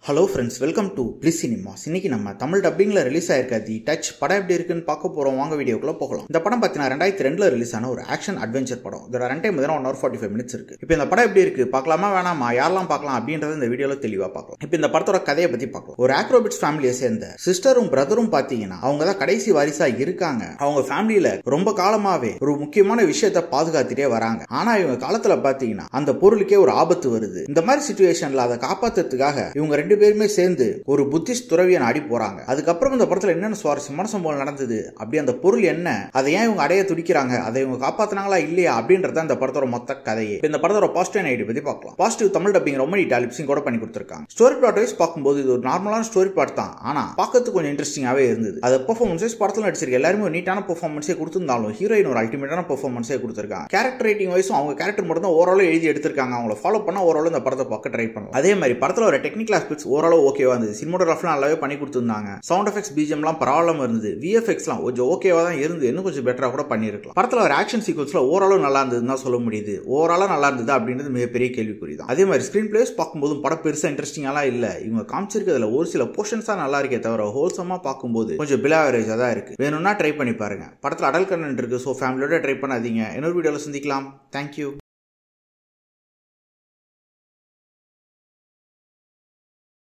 Hello friends, welcome to bliss cinemas. இன்னைக்கு நம்ம Tamil டப்பிங்ல release ஆயிருக்க தி டச் படம் எப்படி இருக்குன்னு பார்க்க போறோம். வாங்க வீடியோக்குள்ள போகலாம். இந்த படம் பார்த்தீங்கன்னா 2002ல ரிலீஸ் ஆன ஒரு ஆக்ஷன் அட்வென்ச்சர் படம். இதோட ரன் டைம் 1 hour 45 minutes இருக்கு. இப்போ இந்த படம் எப்படி இருக்கு, பார்க்கலாமா வேணாமா, யாரெல்லாம் பார்க்கலாம் அப்படின்றத இந்த வீடியோல தெளிவா பார்க்கலாம். இப்போ இந்த படத்தோட கதையை பத்தி பார்க்கலாம். ஒரு ஆக்ரோபிட்ஸ் ஃபேமிலியை சேர்ந்த சிஸ்டரும் பிரதரும் பார்த்தீங்கன்னா அவங்க தான் கடைசி வாரிசா இருக்காங்க. அவங்க ஃபேமிலியில ரொம்ப காலமாவே ஒரு முக்கியமான விஷயத்தை பாதுகாத்துட்டே வராங்க. ஆனா இவங்க காலத்துல பார்த்தீங்கன்னா அந்த பொருளுக்கே ஒரு ஆபத்து வருது. இந்த மாதிரி சிச்சுவேஷன்ல அதை காப்பாத்துறதுக்காக இவங்க ரெண்டு பேருமே சேர்ந்து ஒரு புத்திஸ்ட் துறவியை நாடி போறாங்க. அதுக்கப்புறம் இந்த படத்துல என்னென்ன சுவாரஸ்யமான சம்பவம் நடந்தது, அப்படி அந்த பொருள் என்ன, அதை ஏன் இவங்க அடைய துடிக்கிறாங்க, அதை இவங்க காப்பாத்தினாங்களா இல்லையா அப்படின்றத இந்த படத்தோட மொத்த கதையே. இந்த படத்தோட பாசிட்டிவ் நெகட்டிவ் பத்தி பார்க்கலாம். பாசிட்டிவ், தமிழ் டப்பிங் ரொம்ப நீட்டா லிப்சிங் கூட பண்ணி கொடுத்திருக்காங்க. ஸ்டோரி பிளாட் வைஸ் பார்க்கும்போது இது ஒரு நார்மலான ஸ்டோரி பிளாட் தான், ஆனா பார்க்கிறதுக்கு கொஞ்சம் இன்ட்ரெஸ்டிங்காவே இருந்தது. அது பெர்ஃபார்மன்ஸ் வைஸ் படத்துல நடிச்சிருக்க எல்லாருமே ஒரு நீட்டான பெர்ஃபார்மன்ஸே கொடுத்திருந்தாலும் ஹீரோயின் ஒரு அல்டிமேட்டான பெர்ஃபார்மன்ஸே கொடுத்திருக்காங்க. கேரக்டர் ரைட்டிங் வைஸும் அவங்க கேரக்டர் மட்டும் தான் ஓவரால் எழுதி எடுத்திருக்காங்க. அவங்கள ஃபாலோ பண்ணா ஓவரால் இந்த படத்தை பார்க்க ட்ரை பண்ணலாம். அதே மாதிரி படத்துல ஒரு டெக்னிக்கல் ஆஸ்பெக்ட்ஸ் ஓவரால் ஓகேவா இருந்தது. சினிமாட்டோகிராஃபிலாம் நல்லாவே பண்ணி கொடுத்திருந்தாங்க. சவுண்ட் எஃபெக்ட்ஸ், பிஜிஎம்லாம் பரவாயில்லாம இருந்தது. விஎஃப்எக்ஸ்லாம் கொஞ்சம் ஓகேவா தான் இருந்து, இன்னும் கொஞ்சம் பெட்டரா கூட பண்ணிருக்கலாம். படத்துல ஒரு ஆக்ஷன் சீக்வன்ஸ்ல ஓவராலும் நல்லா இருந்ததுன்னு தான் சொல்ல முடியுது. ஓவராலா நல்லா இருந்தது அப்படின்றது மிகப்பெரிய கேள்விக்குறி தான். அதே மாதிரி ஸ்கிரீன் பிளேஸ் பார்க்கும்போது படம் பெருசா இன்ட்ரெஸ்டிங்காலாம் இல்ல. இவங்க காமிச்சிருக்கிறதுல ஒரு சில போர்ஷன்ஸா நல்லா இருக்கே தவிர ஹோல்சமா பார்க்கும்போது கொஞ்சம் பிலோ ஆவரேஜா தான் இருக்கு. வேணும்னா ட்ரை பண்ணி பாருங்க. படத்துல அடல் கண்டென்ட் இருக்கு, சோ ஃபேமிலியோட ட்ரை பண்ணாதீங்க. இன்னொரு வீடியோல சந்திக்கலாம். தேங்க்யூ.